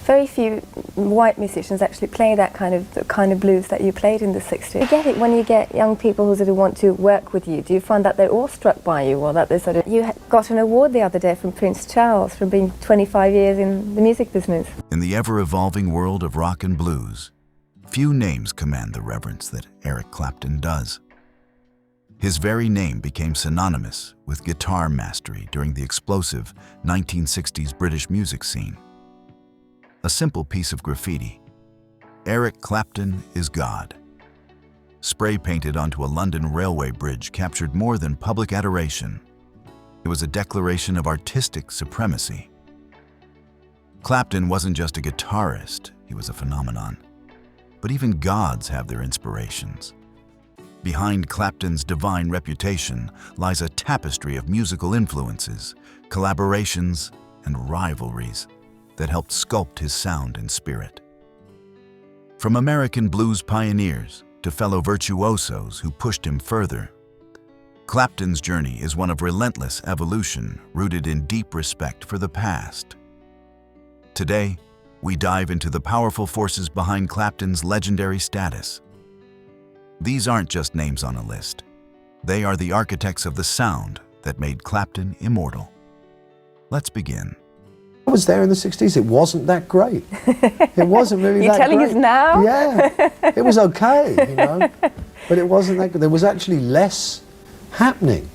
Very few white musicians actually play that kind of blues that you played in the 60s. You get it when you get young people who sort of want to work with you. Do you find that they're awestruck by you, or that they sort of... You got an award the other day from Prince Charles for being 25 years in the music business. In the ever-evolving world of rock and blues, few names command the reverence that Eric Clapton does. His very name became synonymous with guitar mastery during the explosive 1960s British music scene. A simple piece of graffiti, Eric Clapton is God, spray-painted onto a London railway bridge, captured more than public adoration. It was a declaration of artistic supremacy. Clapton wasn't just a guitarist, he was a phenomenon. But even gods have their inspirations. Behind Clapton's divine reputation lies a tapestry of musical influences, collaborations, and rivalries that helped sculpt his sound and spirit. From American blues pioneers to fellow virtuosos who pushed him further, Clapton's journey is one of relentless evolution rooted in deep respect for the past. Today, we dive into the powerful forces behind Clapton's legendary status. These aren't just names on a list. They are the architects of the sound that made Clapton immortal. Let's begin. I was there in the 60s, it wasn't that great. It wasn't really that great. You're telling us now? Yeah, it was okay, you know, but it wasn't that good. There was actually less happening,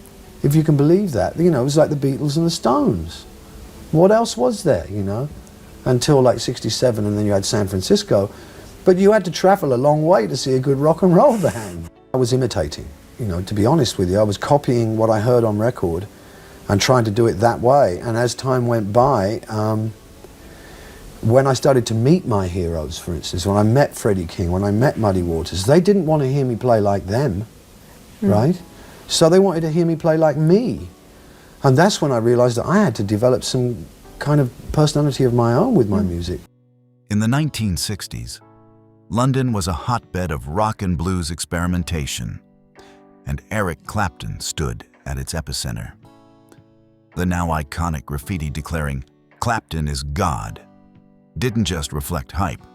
if you can believe that. You know, it was like the Beatles and the Stones. What else was there, you know? Until like 67, and then you had San Francisco. But you had to travel a long way to see a good rock and roll band. I was imitating, you know, to be honest with you. I was copying what I heard on record and trying to do it that way. And as time went by, when I started to meet my heroes, for instance, when I met Freddie King, when I met Muddy Waters, they didn't want to hear me play like them, right? So they wanted to hear me play like me. And that's when I realized that I had to develop some kind of personality of my own with my music. In the 1960s, London was a hotbed of rock and blues experimentation, and Eric Clapton stood at its epicenter. The now iconic graffiti declaring, "Clapton is God," didn't just reflect hype.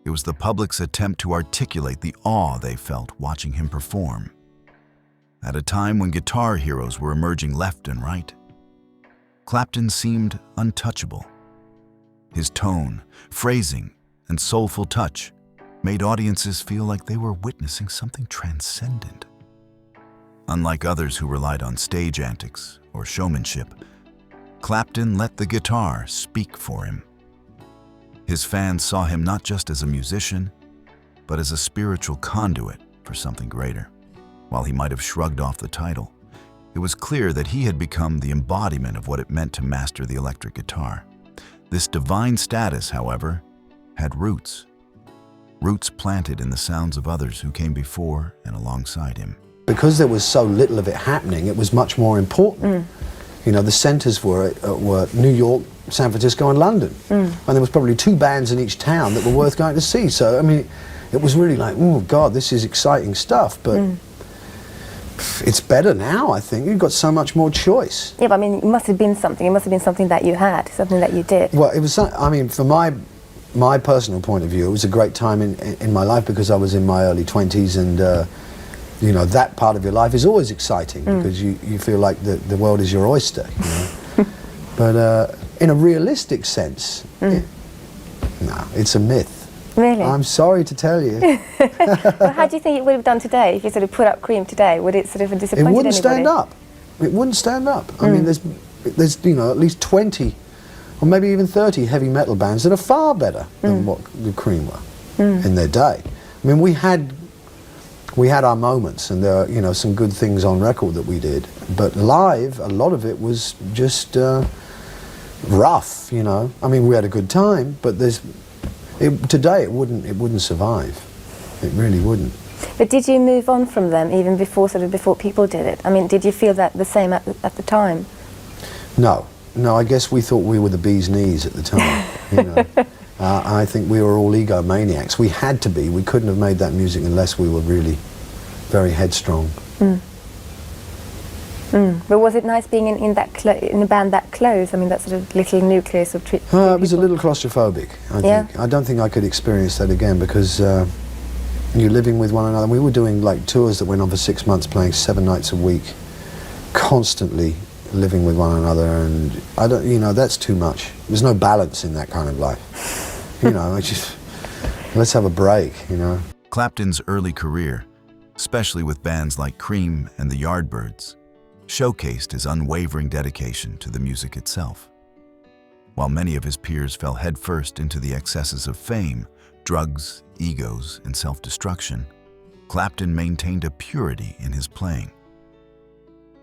It was the public's attempt to articulate the awe they felt watching him perform. At a time when guitar heroes were emerging left and right, Clapton seemed untouchable. His tone, phrasing, and soulful touch made audiences feel like they were witnessing something transcendent. Unlike others who relied on stage antics or showmanship, Clapton let the guitar speak for him. His fans saw him not just as a musician, but as a spiritual conduit for something greater. While he might have shrugged off the title, it was clear that he had become the embodiment of what it meant to master the electric guitar. This divine status, however, had roots planted in the sounds of others who came before and alongside him. Because there was so little of it happening, it was much more important. You know, the centers were New York, San Francisco, and London. And there was probably 2 bands in each town that were worth going to see. So, I mean, it was really like, oh God, this is exciting stuff. But it's better now, I think. You've got so much more choice. Yeah, but I mean, it must have been something. It must have been something that you had, something that you did. Well, it was, I mean, from my personal point of view, it was a great time in my life because I was in my early 20s, and you know, that part of your life is always exciting because you feel like the world is your oyster, you know? But in a realistic sense, no, it's a myth. Really? I'm sorry to tell you. Well, how do you think it would have done today if you sort of put up Cream today? Would it sort of have disappointed It wouldn't anybody? stand up. It wouldn't stand up. I mean, there's you know, at least 20 or maybe even 30 heavy metal bands that are far better than what the Cream were in their day. I mean, we had our moments, and there are, you know, some good things on record that we did, but live, a lot of it was just rough, you know. I mean, we had a good time, but today it wouldn't survive. It really wouldn't. But did you move on from them even before people did it? I mean, did you feel that the same at the time? No, I guess we thought we were the bee's knees at the time, you know. I think we were all egomaniacs. We had to be. We couldn't have made that music unless we were really very headstrong. But was it nice being in a band that close? I mean, that sort of little nucleus of It was a little claustrophobic, I think. I don't think I could experience that again, because you're living with one another. We were doing like tours that went on for 6 months, playing 7 nights a week, constantly living with one another, and I don't, you know, that's too much. There's no balance in that kind of life. You know, it's just, let's have a break, you know. Clapton's early career, especially with bands like Cream and the Yardbirds, showcased his unwavering dedication to the music itself. While many of his peers fell headfirst into the excesses of fame, drugs, egos, and self-destruction, Clapton maintained a purity in his playing.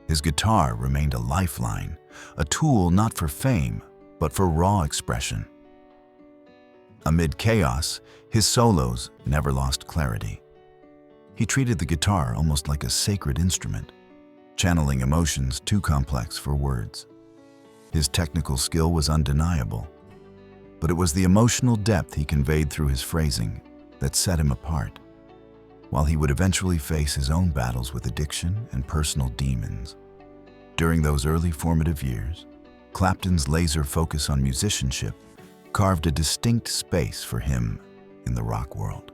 His guitar remained a lifeline, a tool not for fame, but for raw expression. Amid chaos, his solos never lost clarity. He treated the guitar almost like a sacred instrument, channeling emotions too complex for words. His technical skill was undeniable, but it was the emotional depth he conveyed through his phrasing that set him apart. While he would eventually face his own battles with addiction and personal demons. During those early formative years, Clapton's laser focus on musicianship carved a distinct space for him in the rock world.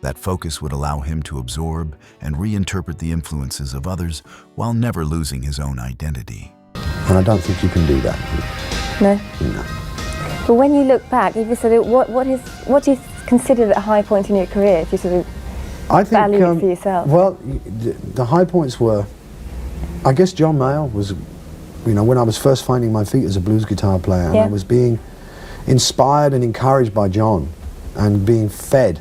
That focus would allow him to absorb and reinterpret the influences of others while never losing his own identity. And I don't think you can do that. No? No. But when you look back, if you sort of, what do you consider a high point in your career, if you sort of I think, value it for yourself? Well, the high points were, I guess John Mayall was, you know, when I was first finding my feet as a blues guitar player, and I was being inspired and encouraged by John, and being fed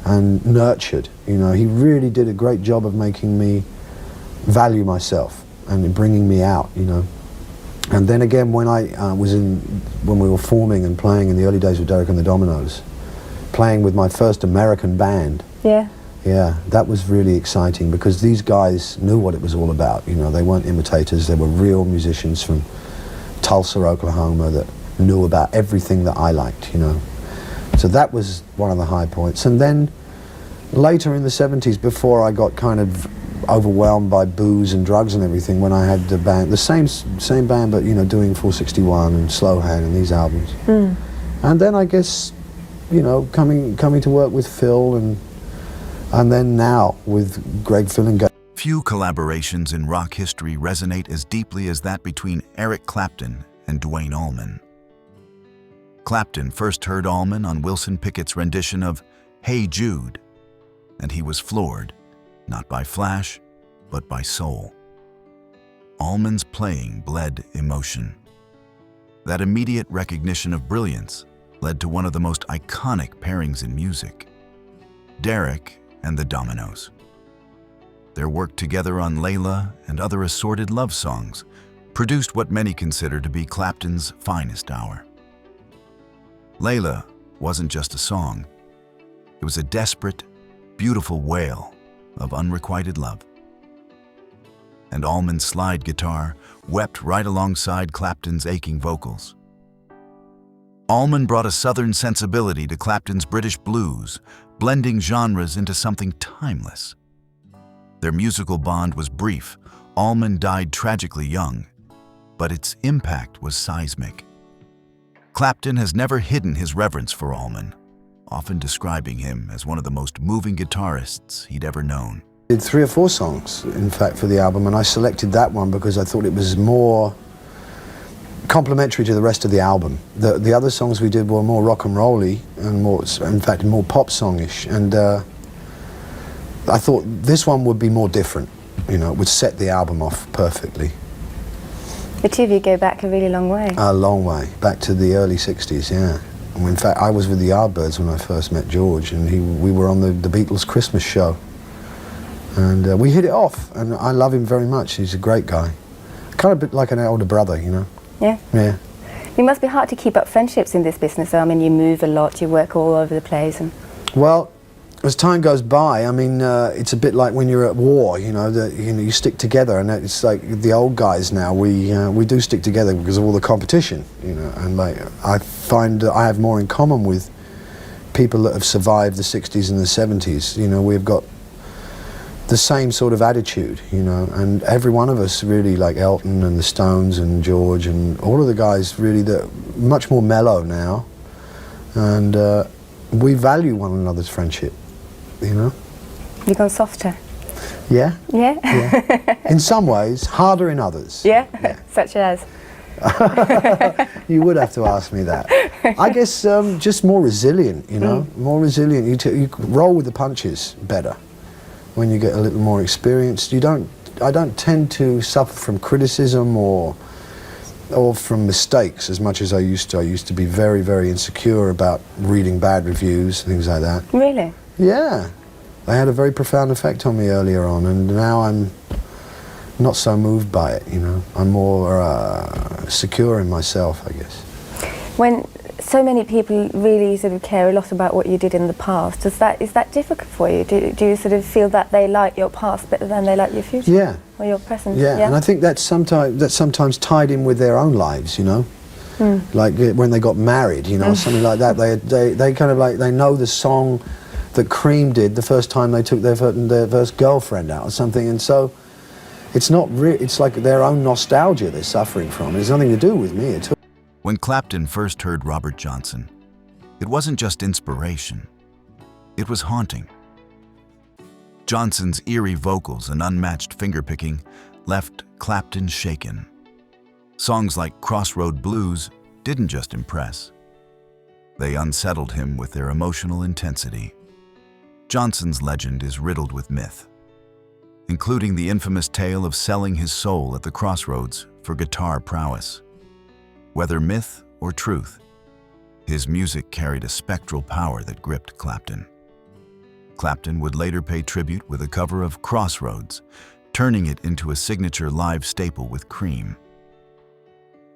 and nurtured. You know, he really did a great job of making me value myself and bringing me out, you know. And then again, when when we were forming and playing in the early days with Derek and the Dominoes, playing with my first American band. Yeah, that was really exciting, because these guys knew what it was all about. You know, they weren't imitators, they were real musicians from Tulsa, Oklahoma, that knew about everything that I liked, you know. So that was one of the high points. And then later in the 70s, before I got kind of overwhelmed by booze and drugs and everything, when I had the band, the same band, but, you know, doing 461 and Slow Hand and these albums. And then I guess, you know, coming to work with Phil, and then now with Greg Fillinga. Few collaborations in rock history resonate as deeply as that between Eric Clapton and Duane Allman. Clapton first heard Allman on Wilson Pickett's rendition of Hey Jude, and he was floored, not by flash, but by soul. Allman's playing bled emotion. That immediate recognition of brilliance led to one of the most iconic pairings in music, Derek and the Dominoes. Their work together on Layla and other assorted love songs produced what many consider to be Clapton's finest hour. Layla wasn't just a song. It was a desperate, beautiful wail of unrequited love. And Allman's slide guitar wept right alongside Clapton's aching vocals. Allman brought a southern sensibility to Clapton's British blues, blending genres into something timeless. Their musical bond was brief. Allman died tragically young, but its impact was seismic. Clapton has never hidden his reverence for Allman, often describing him as one of the most moving guitarists he'd ever known. I did 3 or 4 songs, in fact, for the album, and I selected that one because I thought it was more complementary to the rest of the album. The other songs we did were more rock and roll-y and more, in fact, more pop songish, and I thought this one would be more different. You know, it would set the album off perfectly. The two of you go back a really long way. A long way, back to the early 60s, yeah. And in fact, I was with the Yardbirds when I first met George, and we were on the Beatles Christmas show. And we hit it off, and I love him very much. He's a great guy. Kind of a bit like an older brother, you know? Yeah? Yeah. It must be hard to keep up friendships in this business, though. I mean, you move a lot, you work all over the place. And well, as time goes by, I mean, it's a bit like when you're at war, you know, you stick together, and it's like the old guys now, we do stick together because of all the competition, you know, and like, I find I have more in common with people that have survived the 60s and the 70s. You know, we've got the same sort of attitude, you know, and every one of us really, like Elton and the Stones and George and all of the guys, really, they're much more mellow now, and we value one another's friendship, you know. You've gone softer. Yeah? Yeah? Yeah. In some ways, harder in others. Yeah? Yeah. Such as? You would have to ask me that. I guess just more resilient, you know, more resilient. You roll with the punches better when you get a little more experienced. I don't tend to suffer from criticism or from mistakes as much as I used to. I used to be very, very insecure about reading bad reviews, things like that. Really? Yeah. They had a very profound effect on me earlier on, and now I'm not so moved by it, you know. I'm more secure in myself, I guess. When so many people really sort of care a lot about what you did in the past, is that difficult for you? Do you sort of feel that they like your past better than they like your future? Yeah. Or your present? Yeah, and I think that's sometimes tied in with their own lives, you know. Like when they got married, you know, something like that. They kind of like, they know the song that Cream did the first time they took their first girlfriend out or something, and so it's not it's like their own nostalgia they're suffering from. It has nothing to do with me at all. When Clapton first heard Robert Johnson, it wasn't just inspiration, it was haunting. Johnson's eerie vocals and unmatched fingerpicking left Clapton shaken. Songs like Crossroad Blues didn't just impress. They unsettled him with their emotional intensity. Johnson's legend is riddled with myth, including the infamous tale of selling his soul at the crossroads for guitar prowess. Whether myth or truth, his music carried a spectral power that gripped Clapton. Clapton would later pay tribute with a cover of Crossroads, turning it into a signature live staple with Cream.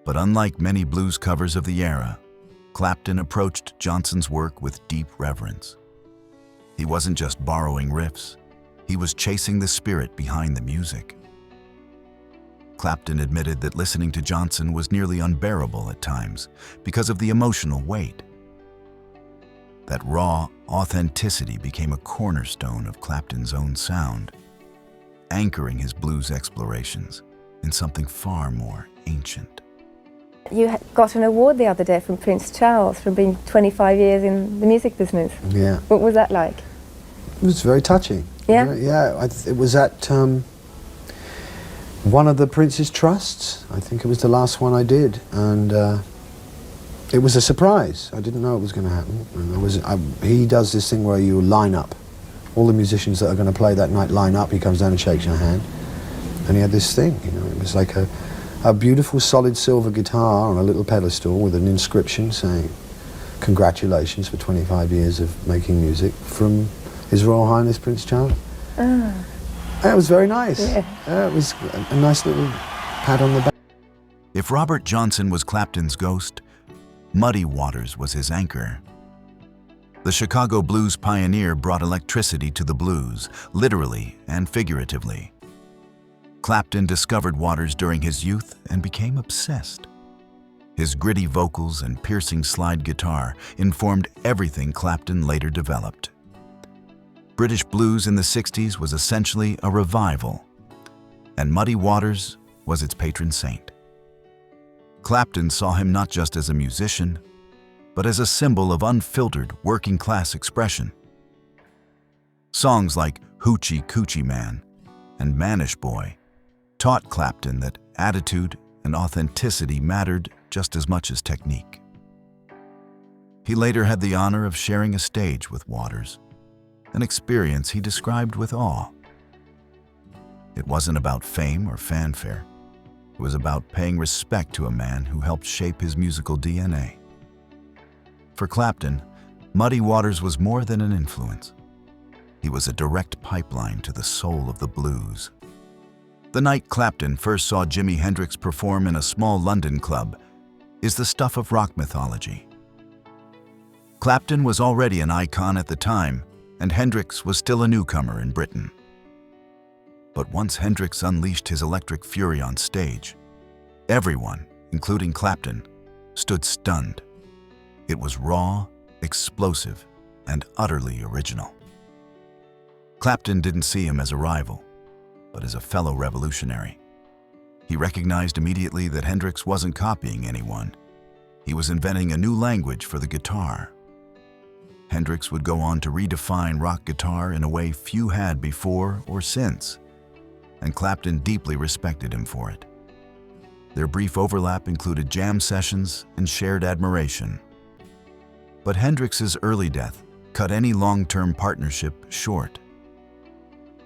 But unlike many blues covers of the era, Clapton approached Johnson's work with deep reverence. He wasn't just borrowing riffs, he was chasing the spirit behind the music. Clapton admitted that listening to Johnson was nearly unbearable at times because of the emotional weight. That raw authenticity became a cornerstone of Clapton's own sound, anchoring his blues explorations in something far more ancient. You got an award the other day from Prince Charles for being 25 years in the music business. Yeah. What was that like? It was very touching. Yeah? Yeah, it was at one of the Prince's trusts. I think it was the last one I did, and it was a surprise. I didn't know it was going to happen. And he does this thing where you line up. All the musicians that are going to play that night line up. He comes down and shakes your hand. And he had this thing, you know, it was like a beautiful solid silver guitar on a little pedestal with an inscription saying, "Congratulations for 25 years of making music from His Royal Highness Prince Charles." And it was very nice. Yeah. It was a nice little pat on the back. If Robert Johnson was Clapton's ghost, Muddy Waters was his anchor. The Chicago blues pioneer brought electricity to the blues, literally and figuratively. Clapton discovered Waters during his youth and became obsessed. His gritty vocals and piercing slide guitar informed everything Clapton later developed. British blues in the 60s was essentially a revival, and Muddy Waters was its patron saint. Clapton saw him not just as a musician, but as a symbol of unfiltered working-class expression. Songs like Hoochie Coochie Man and Mannish Boy taught Clapton that attitude and authenticity mattered just as much as technique. He later had the honor of sharing a stage with Waters, an experience he described with awe. It wasn't about fame or fanfare. It was about paying respect to a man who helped shape his musical DNA. For Clapton, Muddy Waters was more than an influence. He was a direct pipeline to the soul of the blues. The night Clapton first saw Jimi Hendrix perform in a small London club is the stuff of rock mythology. Clapton was already an icon at the time, and Hendrix was still a newcomer in Britain. But once Hendrix unleashed his electric fury on stage, everyone, including Clapton, stood stunned. It was raw, explosive, and utterly original. Clapton didn't see him as a rival, but as a fellow revolutionary. He recognized immediately that Hendrix wasn't copying anyone. He was inventing a new language for the guitar. Hendrix would go on to redefine rock guitar in a way few had before or since, and Clapton deeply respected him for it. Their brief overlap included jam sessions and shared admiration. But Hendrix's early death cut any long-term partnership short.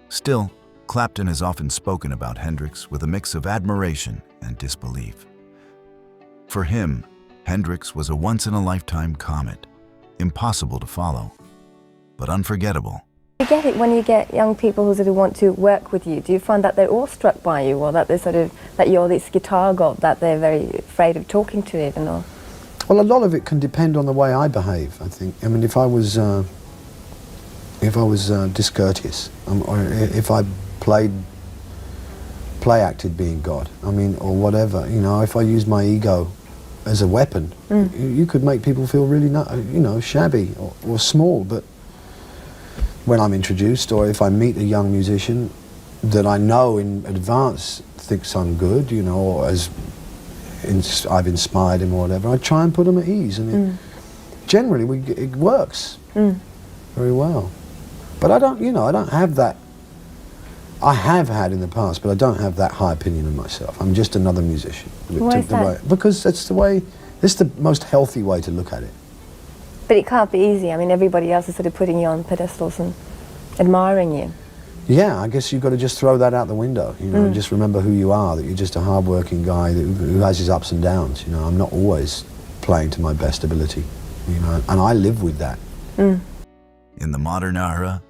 Still, Clapton has often spoken about Hendrix with a mix of admiration and disbelief. For him, Hendrix was a once-in-a-lifetime comet, impossible to follow, but unforgettable. You get it when you get young people who sort of want to work with you. Do you find that they're awestruck by you, or that they're sort of, that you're this guitar god, that they're very afraid of talking to even, or? Well, a lot of it can depend on the way I behave, I think. I mean, if I was discourteous, or if I play acted being God, I mean, or whatever, you know, if I used my ego as a weapon, you could make people feel really, you know, shabby or small. But when I'm introduced, or if I meet a young musician that I know in advance thinks I'm good, you know, or I've inspired him or whatever, I try and put them at ease, and generally it works very well. But I don't, you know, I don't have that. I have had in the past, but I don't have that high opinion of myself. I'm just another musician. Why is that? Because that's the way, it's the most healthy way to look at it. But it can't be easy. I mean, everybody else is sort of putting you on pedestals and admiring you. Yeah, I guess you've got to just throw that out the window, you know, and just remember who you are, that you're just a hard-working guy who has his ups and downs, you know. I'm not always playing to my best ability, you know, and I live with that. In the modern era,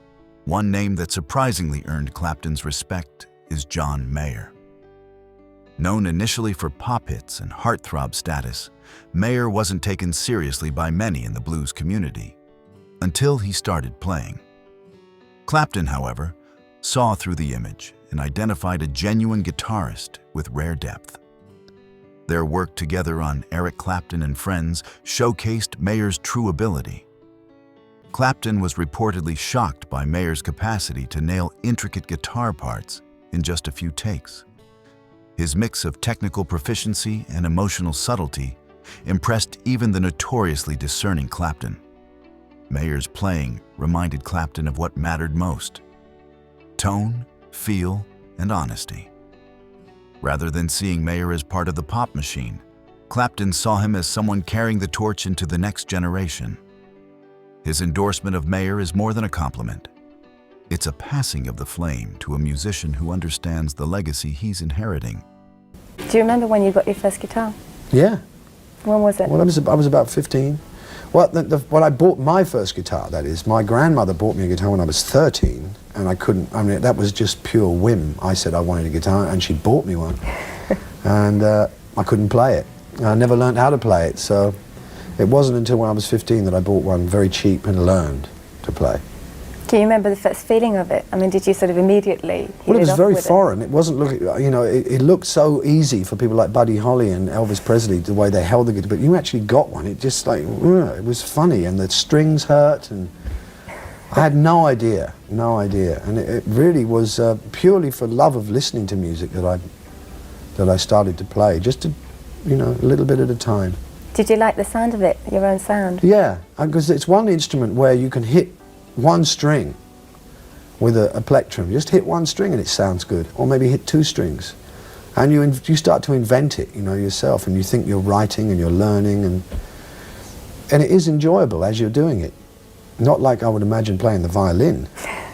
one name that surprisingly earned Clapton's respect is John Mayer. Known initially for pop hits and heartthrob status, Mayer wasn't taken seriously by many in the blues community until he started playing. Clapton, however, saw through the image and identified a genuine guitarist with rare depth. Their work together on Eric Clapton and Friends showcased Mayer's true ability. Clapton was reportedly shocked by Mayer's capacity to nail intricate guitar parts in just a few takes. His mix of technical proficiency and emotional subtlety impressed even the notoriously discerning Clapton. Mayer's playing reminded Clapton of what mattered most: tone, feel, and honesty. Rather than seeing Mayer as part of the pop machine, Clapton saw him as someone carrying the torch into the next generation. His endorsement of Mayer is more than a compliment. It's a passing of the flame to a musician who understands the legacy he's inheriting. Do you remember when you got your first guitar? Yeah. When was it? Well, I was about 15. Well, when I bought my first guitar, that is, my grandmother bought me a guitar when I was 13, and I couldn't, I mean, that was just pure whim. I said I wanted a guitar, and she bought me one. And I couldn't play it. I never learned how to play it, so it wasn't until when I was 15 that I bought one very cheap and learned to play. Do you remember the first feeling of it? I mean, did you sort of immediately Well, it was very with foreign. It wasn't looking, you know, it looked so easy for people like Buddy Holly and Elvis Presley, the way they held the guitar, but you actually got one. It just like, it was funny, and the strings hurt, and I had no idea. And it really was purely for love of listening to music that I started to play, just to, you know, a little bit at a time. Did you like the sound of it, your own sound? Yeah, because it's one instrument where you can hit one string with a plectrum. Just hit one string and it sounds good, or maybe hit two strings, and you start to invent it, you know, yourself, and you think you're writing and you're learning, and it is enjoyable as you're doing it. Not like I would imagine playing the violin.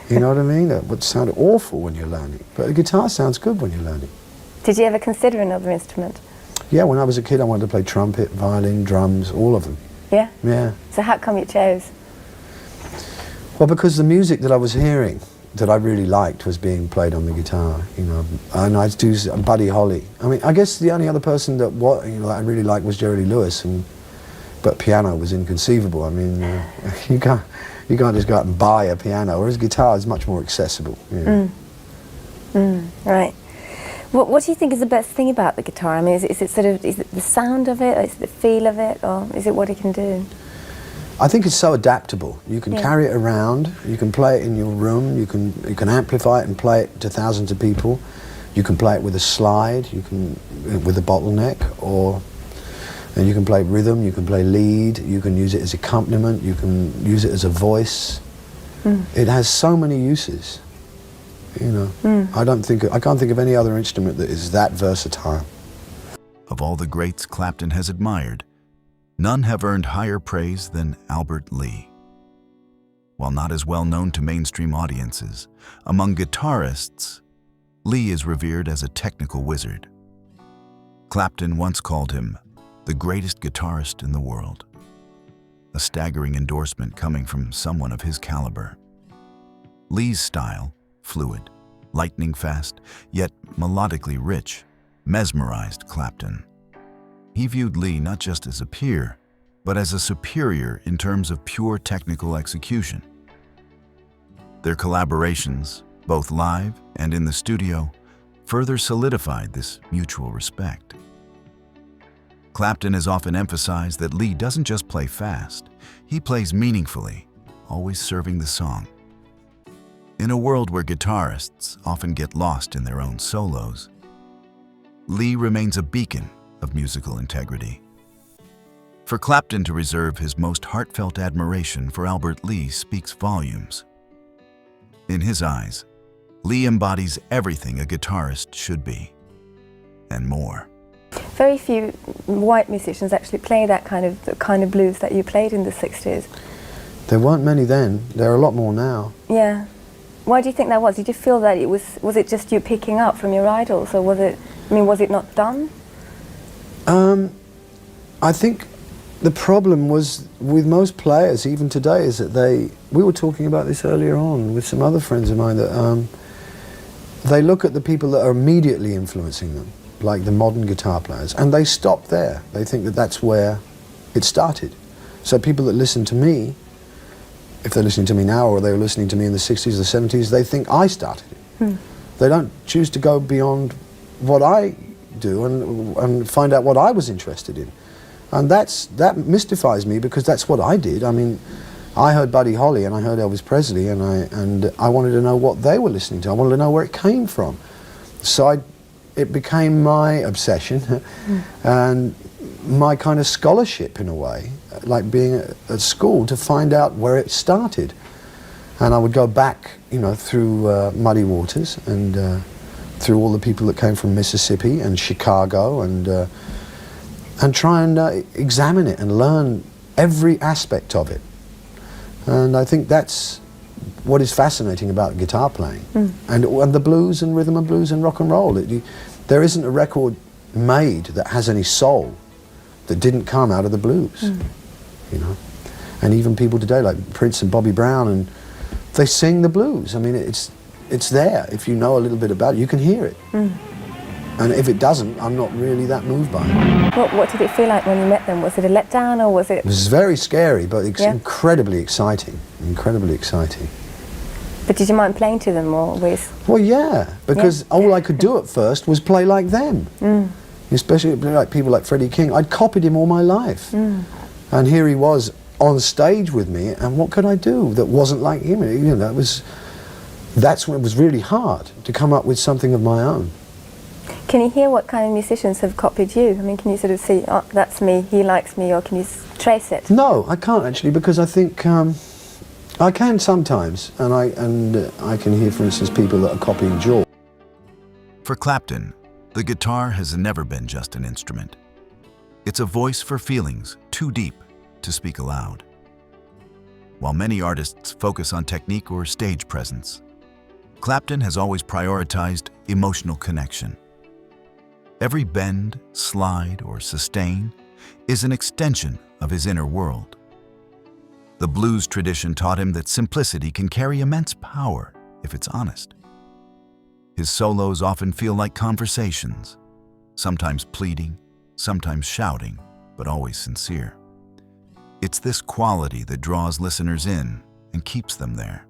You know what I mean? That would sound awful when you're learning, but the guitar sounds good when you're learning. Did you ever consider another instrument? Yeah, when I was a kid I wanted to play trumpet, violin, drums, all of them. Yeah? Yeah. So how come you chose? Well, because the music that I was hearing that I really liked was being played on the guitar, you know, and I'd do Buddy Holly. I mean, I guess the only other person that I really liked was Jerry Lee Lewis, but piano was inconceivable. I mean, you can't just go out and buy a piano, whereas guitar is much more accessible. You know. Right. What do you think is the best thing about the guitar? I mean, is it the sound of it, or is it the feel of it, or is it what it can do? I think it's so adaptable. You can carry it around, you can play it in your room, you can amplify it and play it to thousands of people. You can play it with a slide, you can with a bottleneck, and you can play rhythm, you can play lead, you can use it as accompaniment, you can use it as a voice. It has so many uses. You know, I can't think of any other instrument that is that versatile. Of all the greats Clapton has admired, none have earned higher praise than Albert Lee. While not as well known to mainstream audiences, among guitarists, Lee is revered as a technical wizard. Clapton once called him the greatest guitarist in the world, a staggering endorsement coming from someone of his caliber. Lee's style, fluid, lightning fast, yet melodically rich, mesmerized Clapton. He viewed Lee not just as a peer, but as a superior in terms of pure technical execution. Their collaborations, both live and in the studio, further solidified this mutual respect. Clapton has often emphasized that Lee doesn't just play fast, he plays meaningfully, always serving the song. In a world where guitarists often get lost in their own solos, Lee remains a beacon of musical integrity. For Clapton to reserve his most heartfelt admiration for Albert Lee speaks volumes. In his eyes, Lee embodies everything a guitarist should be, and more. Very few white musicians actually play that kind of blues that you played in the 60s. There weren't many then. There are a lot more now. Yeah. Why do you think that was? Did you feel that was it just you picking up from your idols, or was it not done? I think the problem was with most players, even today, is that we were talking about this earlier on with some other friends of mine, that they look at the people that are immediately influencing them, like the modern guitar players, and they stop there. They think that that's where it started. So people that listen to me, if they're listening to me now or they were listening to me in the 60s or 70s, they think I started it. They don't choose to go beyond what I do and find out what I was interested in. And that mystifies me, because that's what I did. I mean, I heard Buddy Holly and I heard Elvis Presley, and I wanted to know what they were listening to. I wanted to know where it came from. So it became my obsession and my kind of scholarship, in a way, like being at school, to find out where it started. And I would go back, you know, through Muddy Waters and through all the people that came from Mississippi and Chicago, and try and examine it and learn every aspect of it. And I think that's what is fascinating about guitar playing, and the blues and rhythm and blues and rock and roll. There isn't a record made that has any soul that didn't come out of the blues, you know. And even people today, like Prince and Bobby Brown, and they sing the blues. I mean, it's there. If you know a little bit about it, you can hear it. And if it doesn't, I'm not really that moved by it. What did it feel like when you met them? Was it a letdown, or was it? It was very scary, but incredibly exciting. Incredibly exciting. But did you mind playing to them always? Well, yeah, because all I could do at first was play like them. Especially like people like Freddie King. I'd copied him all my life. And here he was on stage with me, and what could I do that wasn't like him? You know, that's when it was really hard to come up with something of my own. Can you hear what kind of musicians have copied you? I mean, can you sort of see, oh, that's me, he likes me, or can you trace it? No, I can't actually, because I think I can sometimes, and I can hear, for instance, people that are copying George. For Clapton, the guitar has never been just an instrument. It's a voice for feelings too deep to speak aloud. While many artists focus on technique or stage presence, Clapton has always prioritized emotional connection. Every bend, slide, or sustain is an extension of his inner world. The blues tradition taught him that simplicity can carry immense power if it's honest. His solos often feel like conversations, sometimes pleading, sometimes shouting, but always sincere. It's this quality that draws listeners in and keeps them there.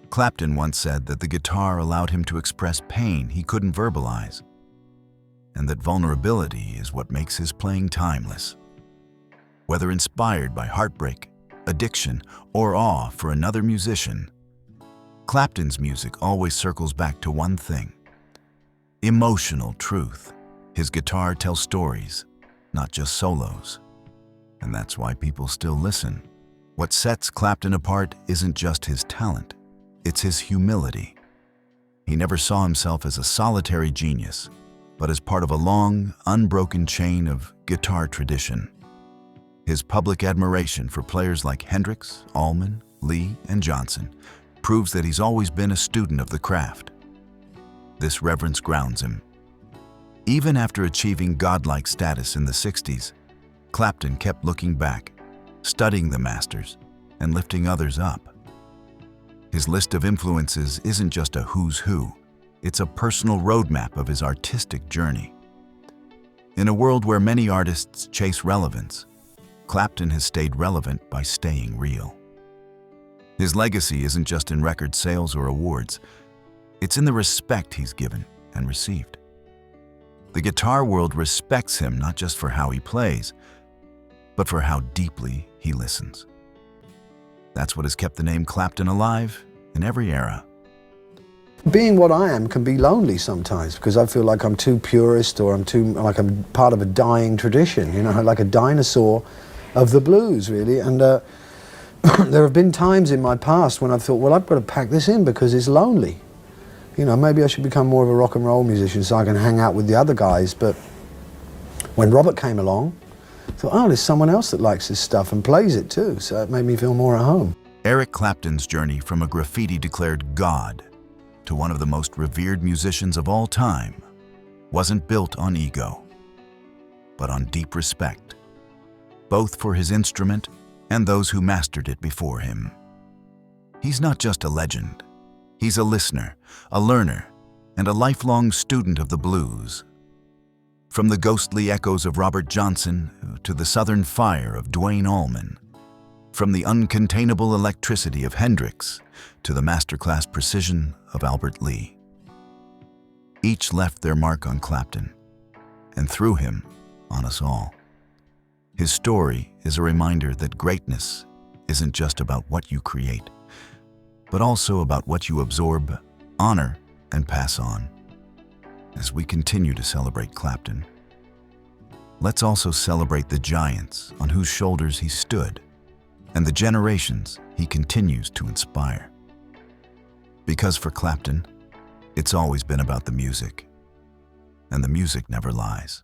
Clapton once said that the guitar allowed him to express pain he couldn't verbalize, and that vulnerability is what makes his playing timeless. Whether inspired by heartbreak, addiction, or awe for another musician, Clapton's music always circles back to one thing: emotional truth. His guitar tells stories, not just solos. And that's why people still listen. What sets Clapton apart isn't just his talent, it's his humility. He never saw himself as a solitary genius, but as part of a long, unbroken chain of guitar tradition. His public admiration for players like Hendrix, Allman, Lee, and Johnson proves that he's always been a student of the craft. This reverence grounds him. Even after achieving godlike status in the 60s, Clapton kept looking back, studying the masters, and lifting others up. His list of influences isn't just a who's who, it's a personal roadmap of his artistic journey. In a world where many artists chase relevance, Clapton has stayed relevant by staying real. His legacy isn't just in record sales or awards, it's in the respect he's given and received. The guitar world respects him not just for how he plays, but for how deeply he listens. That's what has kept the name Clapton alive in every era. Being what I am can be lonely sometimes because I feel like I'm too purist, or like I'm part of a dying tradition, you know, like a dinosaur of the blues, really. And there have been times in my past when I've thought, well, I've got to pack this in because it's lonely. You know, maybe I should become more of a rock and roll musician so I can hang out with the other guys. But when Robert came along, I thought, oh, there's someone else that likes this stuff and plays it too, so it made me feel more at home. Eric Clapton's journey from a graffiti-declared god to one of the most revered musicians of all time wasn't built on ego, but on deep respect, both for his instrument and those who mastered it before him. He's not just a legend, he's a listener, a learner, and a lifelong student of the blues. From the ghostly echoes of Robert Johnson to the southern fire of Duane Allman, from the uncontainable electricity of Hendrix to the masterclass precision of Albert Lee. Each left their mark on Clapton, and through him, on us all. His story is a reminder that greatness isn't just about what you create, but also about what you absorb, honor, and pass on. As we continue to celebrate Clapton, let's also celebrate the giants on whose shoulders he stood and the generations he continues to inspire. Because for Clapton, it's always been about the music, and the music never lies.